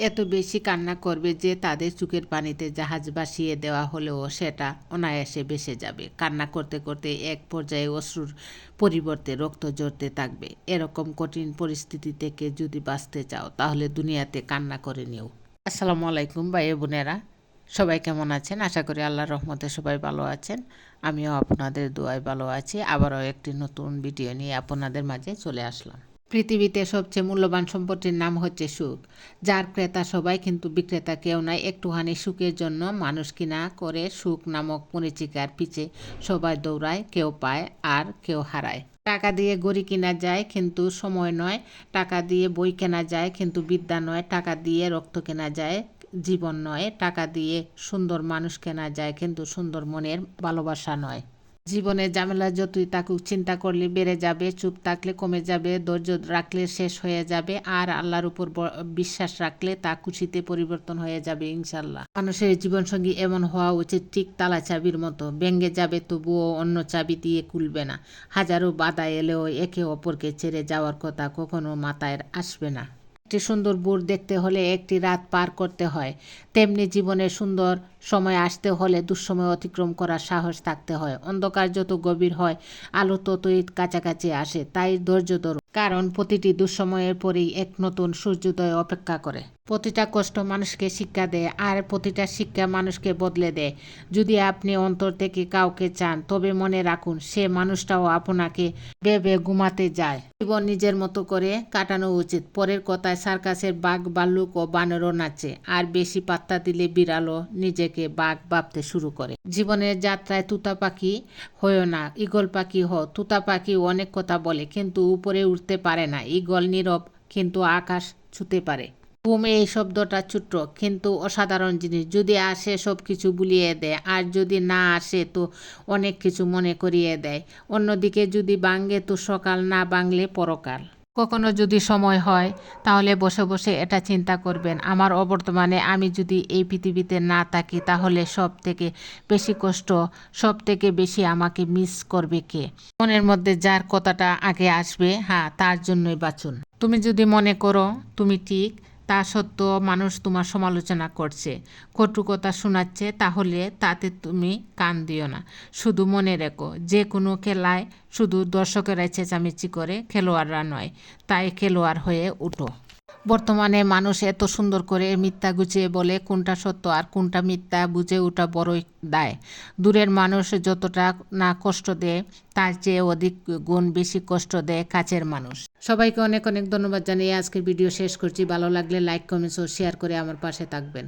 এত বেশি কান্না করবে যে তাদের চোখের পানিতে জাহাজ ভাসিয়ে দেওয়া হলেও সেটা অনায়াসে ভেসে যাবে। কান্না করতে করতে এক পর্যায়ে অশ্রুর পরিবর্তে রক্ত ঝরতে থাকবে। এরকম কঠিন পরিস্থিতি থেকে যদি বাঁচতে চাও তাহলে দুনিয়াতে কান্না করে নিও। আসসালামু আলাইকুম ভাই বোনেরা, সবাই কেমন আছেন? আশা করি আল্লাহর রহমতে সবাই ভালো আছেন। আমিও আপনাদের দোয়ায় ভালো আছি। আবারও একটি নতুন ভিডিও নিয়ে আপনাদের মাঝে চলে আসলাম। পৃথিবীতে সবচেয়ে মূল্যবান সম্পত্তির নাম হচ্ছে সুখ। যার ক্রেতা সবাই কিন্তু বিক্রেতা কেউ নাই। একটুখানি সুখের জন্য মানুষ কিনা করে সুখ নামক মরীচিকার পিছে সবাই দৌড়ায়, কেউ পায় আর কেউ হারায়। টাকা দিয়ে গড়ি কেনা যায় কিন্তু সময় নয়, টাকা দিয়ে বই কেনা যায় কিন্তু বিদ্যা নয়, টাকা দিয়ে রক্ত কেনা যায় জীবন নয়, টাকা দিয়ে সুন্দর মানুষ কেনা যায় কিন্তু সুন্দর মনের ভালোবাসা নয়। জীবনে ঝামেলা যতই থাকুক চিন্তা করলে বেড়ে যাবে, চুপ থাকলে কমে যাবে, ধৈর্য রাখলে শেষ হয়ে যাবে, আর আল্লাহর উপর বিশ্বাস রাখলে তা খুশিতে পরিবর্তন হয়ে যাবে ইনশাল্লাহ। মানুষের জীবনসঙ্গী এমন হওয়া উচিত ঠিক তালা চাবির মতো, ভেঙে যাবে তবুও অন্য চাবি দিয়ে খুলবে না। হাজারো বাধা এলেও একে অপরকে ছেড়ে যাওয়ার কথা কখনো মাথায় আসবে না। একটি সুন্দর ভোর দেখতে হলে একটি রাত পার করতে হয়, তেমনি জীবনের সুন্দর সময় আসতে হলে দুঃসময় অতিক্রম করার সাহস থাকতে হয়। অন্ধকার যত গভীর হয় আলো ততই কাছাকাছি আসে, তাই ধৈর্য ধরুন, কারণ প্রতিটি দুঃসময়ের পরেই এক নতুন সূর্যোদয় অপেক্ষা করে। প্রতিটা কষ্ট মানুষকে শিক্ষা দেয়, আর প্রতিটা শিক্ষা মানুষকে বদলে দেয়। যদি আপনি অন্তর থেকে কাউকে চান তবে মনে রাখুন সে মানুষটাও আপনাকে ভেবে ঘুমাতে যায়। জীবন নিজের মতো করে কাটানো উচিত। পরের কথায় সার্কাসের বাঘ ভাল্লুক ও বানরও নাচে, আর বেশি পাত্তা দিলে বিড়ালও নিজেকে বাঘ ভাবতে শুরু করে। জীবনের যাত্রায় তুতা পাখি হয়েও না, ঈগল পাখি হও। তুতা পাখি অনেক কথা বলে কিন্তু উপরে উঠতে পারে না, ঈগল নীরব কিন্তু আকাশ ছুঁতে পারে। ঘুম এই শব্দটা ছোট্ট কিন্তু অসাধারণ জিনিস, যদি আসে সব কিছু ভুলিয়ে দেয়, আর যদি না আসে তো অনেক কিছু মনে করিয়ে দেয়। অন্যদিকে যদি ভাঙে তো সকাল, না ভাঙলে পরকাল। কখনো যদি সময় হয় তাহলে বসে বসে এটা চিন্তা করবেন, আমার অবর্তমানে আমি যদি এই পৃথিবীতে না থাকি তাহলে সব থেকে বেশি কষ্ট, সব থেকে বেশি আমাকে মিস করবে কে? মনের মধ্যে যার কথাটা আগে আসবে, হ্যাঁ তার জন্যই বাঁচুন। তুমি যদি মনে করো তুমি ঠিক, তা সত্ত্বেও মানুষ তোমার সমালোচনা করছে, কটু কথা শোনাচ্ছে, তাহলে তাতে তুমি কান দিও না। শুধু মনে রেখো, যে কোনো খেলায় শুধু দর্শকেরাই চেঁচামেচি করে, খেলোয়াড়রা নয়। তাই খেলোয়াড় হয়ে উঠো। বর্তমানে মানুষ এত সুন্দর করে মিথ্যা গুছিয়ে বলে, কোনটা সত্য আর কোনটা মিথ্যা বুঝে ওঠা বড়ই দায়। দূরের মানুষ যতটা না কষ্ট দেয় তার চেয়ে অধিক গুণ বেশি কষ্ট দেয় কাছের মানুষ। সবাইকে অনেক অনেক ধন্যবাদ জানিয়ে আজকের ভিডিও শেষ করছি। ভালো লাগলে লাইক, কমেন্টস ও শেয়ার করে আমার পাশে থাকবেন।